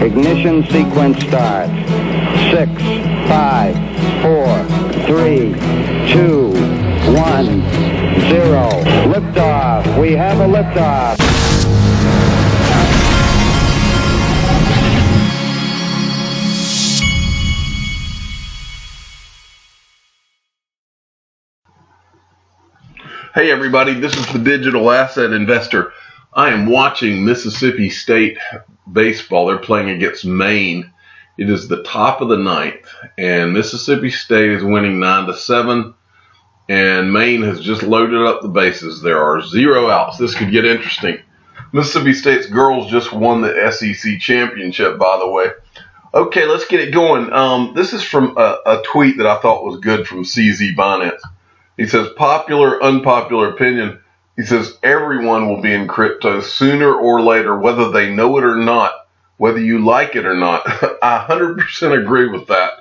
Ignition sequence starts. 6, 5, 4, 3, 2, 1, 0. Liftoff. We have a liftoff. Hey everybody, this is the Digital Asset Investor. I am watching Mississippi State baseball. They're playing against Maine. It is the top of the ninth, and Mississippi State is winning 9-7, and Maine has just loaded up the bases. There are 0 outs. This could get interesting. Mississippi State's girls just won the SEC championship, by the way. Okay, let's get it going. This is from a tweet that I thought was good from CZ Binance. He says, popular, unpopular opinion. He says, everyone will be in crypto sooner or later, whether they know it or not, whether you like it or not. I 100% agree with that.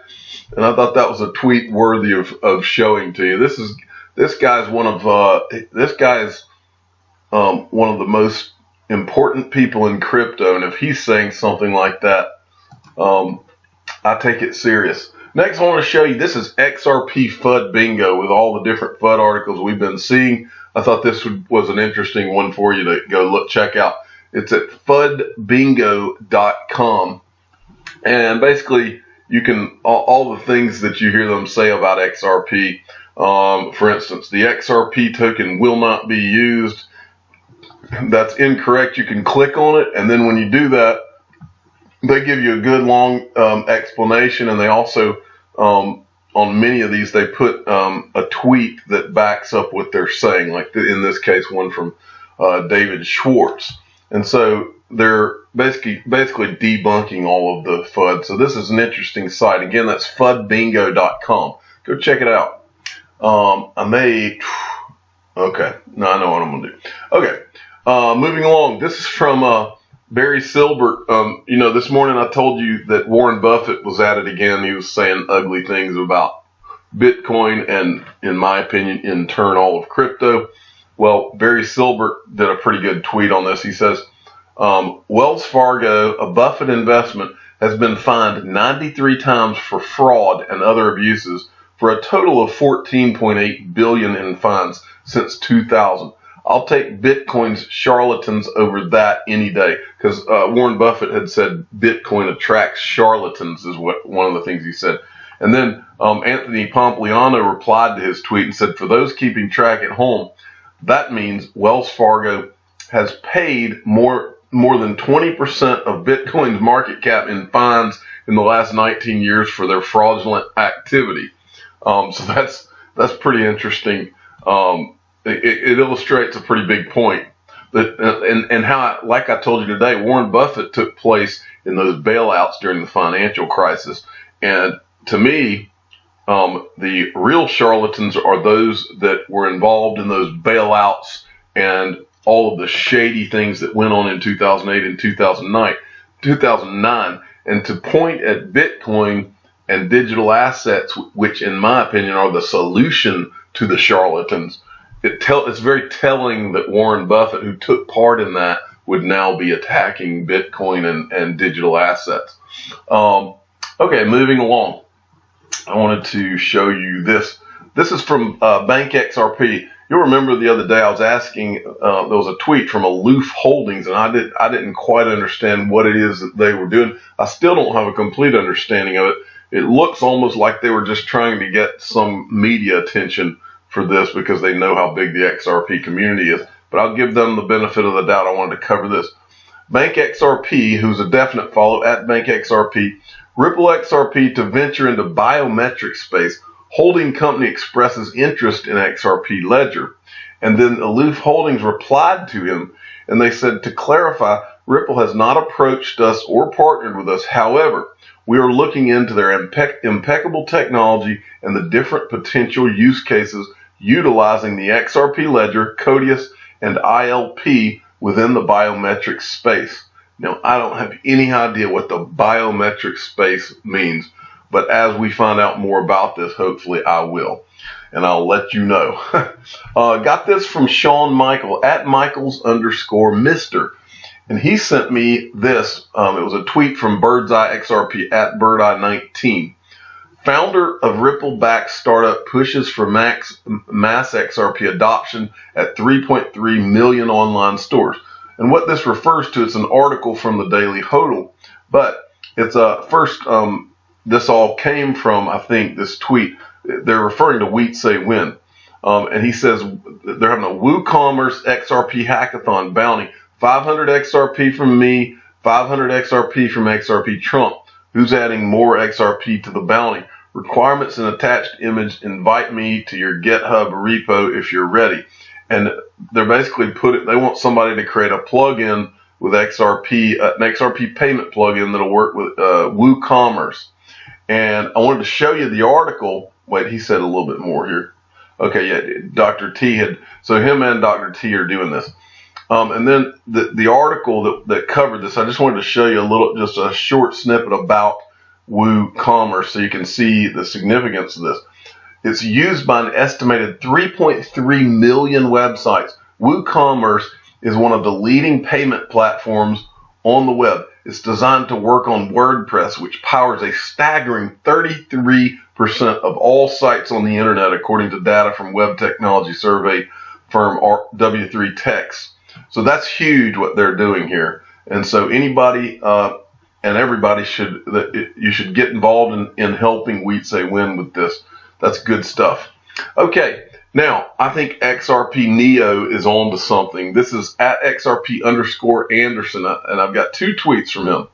And I thought that was a tweet worthy of showing to you. This guy's one of the most important people in crypto. And if he's saying something like that, I take it serious. Next, I want to show you, this is XRP FUD Bingo with all the different FUD articles we've been seeing. I thought this was an interesting one for you to go check out. It's at fudbingo.com. And basically, you can, all the things that you hear them say about XRP. For instance, the XRP token will not be used. That's incorrect. You can click on it, and then when you do that, they give you a good long explanation, and they also, on many of these, they put a tweet that backs up what they're saying, like in this case, one from David Schwartz. And so they're basically debunking all of the FUD. So this is an interesting site. Again, that's fudbingo.com. Go check it out. Okay. No, I know what I'm going to do. Okay. Moving along. This is from Barry Silbert. This morning I told you that Warren Buffett was at it again. He was saying ugly things about Bitcoin and, in my opinion, in turn, all of crypto. Well, Barry Silbert did a pretty good tweet on this. He says, Wells Fargo, a Buffett investment, has been fined 93 times for fraud and other abuses for a total of $14.8 billion in fines since 2000. I'll take Bitcoin's charlatans over that any day, because Warren Buffett had said Bitcoin attracts charlatans is what one of the things he said. And then Anthony Pompliano replied to his tweet and said, for those keeping track at home, that means Wells Fargo has paid more than 20% of Bitcoin's market cap in fines in the last 19 years for their fraudulent activity. So that's pretty interesting. It illustrates a pretty big point that, and how, like I told you today, Warren Buffett took place in those bailouts during the financial crisis. And to me, the real charlatans are those that were involved in those bailouts and all of the shady things that went on in 2008 and 2009. And to point at Bitcoin and digital assets, which in my opinion are the solution to the charlatans, it's very telling that Warren Buffett, who took part in that, would now be attacking Bitcoin and digital assets. Okay, moving along. I wanted to show you this. This is from Bank XRP. You'll remember the other day I was asking, there was a tweet from Aloof Holdings, and I didn't quite understand what it is that they were doing. I still don't have a complete understanding of it. It looks almost like they were just trying to get some media attention for this because they know how big the XRP community is. But I'll give them the benefit of the doubt. I wanted to cover this. Bank XRP, who's a definite follow at Bank XRP, Ripple XRP to venture into biometric space. Holding company expresses interest in XRP ledger. And then Aloof Holdings replied to him, and they said, to clarify, Ripple has not approached us or partnered with us. However, we are looking into their impeccable technology and the different potential use cases utilizing the XRP ledger, Codius, and ILP within the biometric space. Now, I don't have any idea what the biometric space means, but as we find out more about this, hopefully I will, and I'll let you know. Got this from Sean Michael at Michaels_Mr. And he sent me this. It was a tweet from Birdseye XRP at Birdeye19. Founder of Ripple-backed startup pushes for mass XRP adoption at 3.3 million online stores. And what this refers to, it's an article from the Daily Hodl, but it's this all came from, I think, this tweet. They're referring to Wheat-Say-Win. And he says they're having a WooCommerce XRP hackathon bounty. 500 XRP from me, 500 XRP from XRP Trump. Who's adding more XRP to the bounty? Requirements and attached image. Invite me to your GitHub repo if you're ready. And they're basically they want somebody to create a plugin with XRP, an XRP payment plugin that'll work with WooCommerce. And I wanted to show you the article. Wait, he said a little bit more here. Okay, yeah, Dr. T so him and Dr. T are doing this. And then the article that covered this, I just wanted to show you just a short snippet about WooCommerce so you can see the significance of this. It's used by an estimated 3.3 million websites. WooCommerce is one of the leading payment platforms on the web. It's designed to work on WordPress, which powers a staggering 33% of all sites on the internet, according to data from web technology survey firm W3 Techs. So that's huge what they're doing here. And so anybody and everybody you should get involved in helping Wheat-Say-Win with this. That's good stuff. Okay, now I think XRP Neo is on to something. This is at XRP_Anderson, and I've got two tweets from him.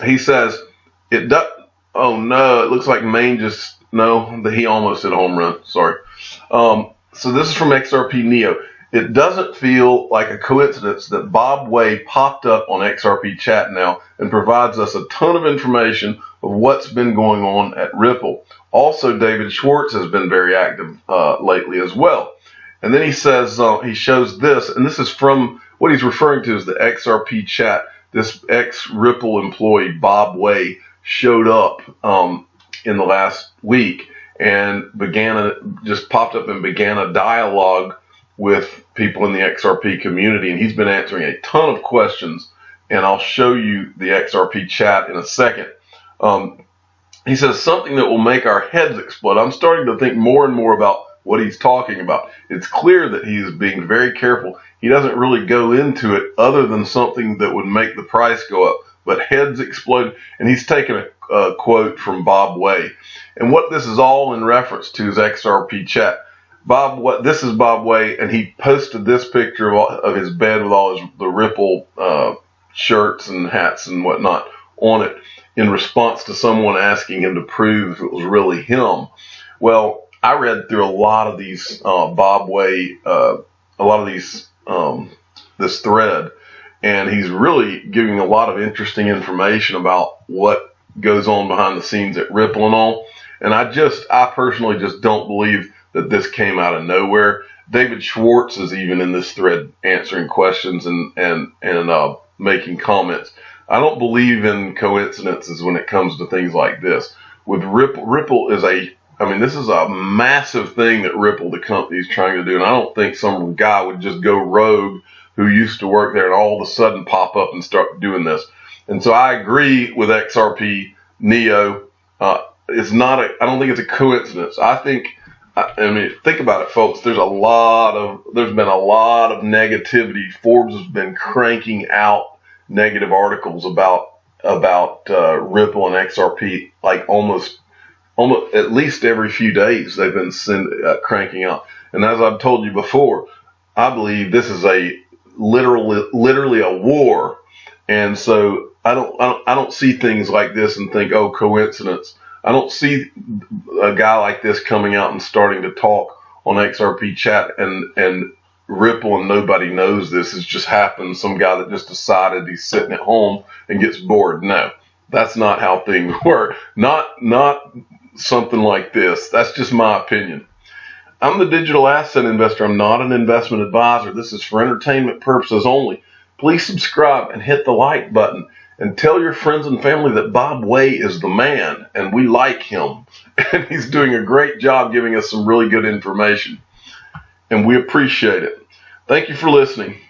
He says, oh no, it looks like Maine he almost hit a home run, sorry. So this is from XRP Neo. It doesn't feel like a coincidence that Bob Way popped up on XRP chat now and provides us a ton of information of what's been going on at Ripple. Also, David Schwartz has been very active lately as well. And then he says, he shows this, and this is from what he's referring to as the XRP chat. This ex-Ripple employee, Bob Way, showed up in the last week and just popped up and began a dialogue with people in the XRP community, and he's been answering a ton of questions, and I'll show you the XRP chat in a second. He says something that will make our heads explode. I'm starting to think more and more about what he's talking about. It's clear that he's being very careful. He doesn't really go into it other than something that would make the price go up, but heads explode, and he's taken a quote from Way. And what this is all in reference to is XRP chat. This is Bob Way, and he posted this picture of his bed with all the Ripple shirts and hats and whatnot on it in response to someone asking him to prove if it was really him. Well, I read through a lot of these Bob Way, this thread, and he's really giving a lot of interesting information about what goes on behind the scenes at Ripple and all. And I personally just don't believe that this came out of nowhere. David Schwartz is even in this thread answering questions and making comments. I don't believe in coincidences when it comes to things like this. With Ripple is this is a massive thing that Ripple, the company, is trying to do, and I don't think some guy would just go rogue who used to work there and all of a sudden pop up and start doing this. And so I agree with XRP Neo. I don't think it's a coincidence. Think about it, folks. There's been a lot of negativity. Forbes has been cranking out negative articles about Ripple and XRP, like almost at least every few days they've been cranking out. And as I've told you before, I believe this is literally a war. And so I don't see things like this and think, oh, coincidence. I don't see a guy like this coming out and starting to talk on XRP chat and Ripple and nobody knows this. It's just happened. Some guy that just decided he's sitting at home and gets bored. No, that's not how things work. Not something like this. That's just my opinion. I'm the digital asset investor. I'm not an investment advisor. This is for entertainment purposes only. Please subscribe and hit the like button. And tell your friends and family that Bob Way is the man, and we like him. And he's doing a great job giving us some really good information. And we appreciate it. Thank you for listening.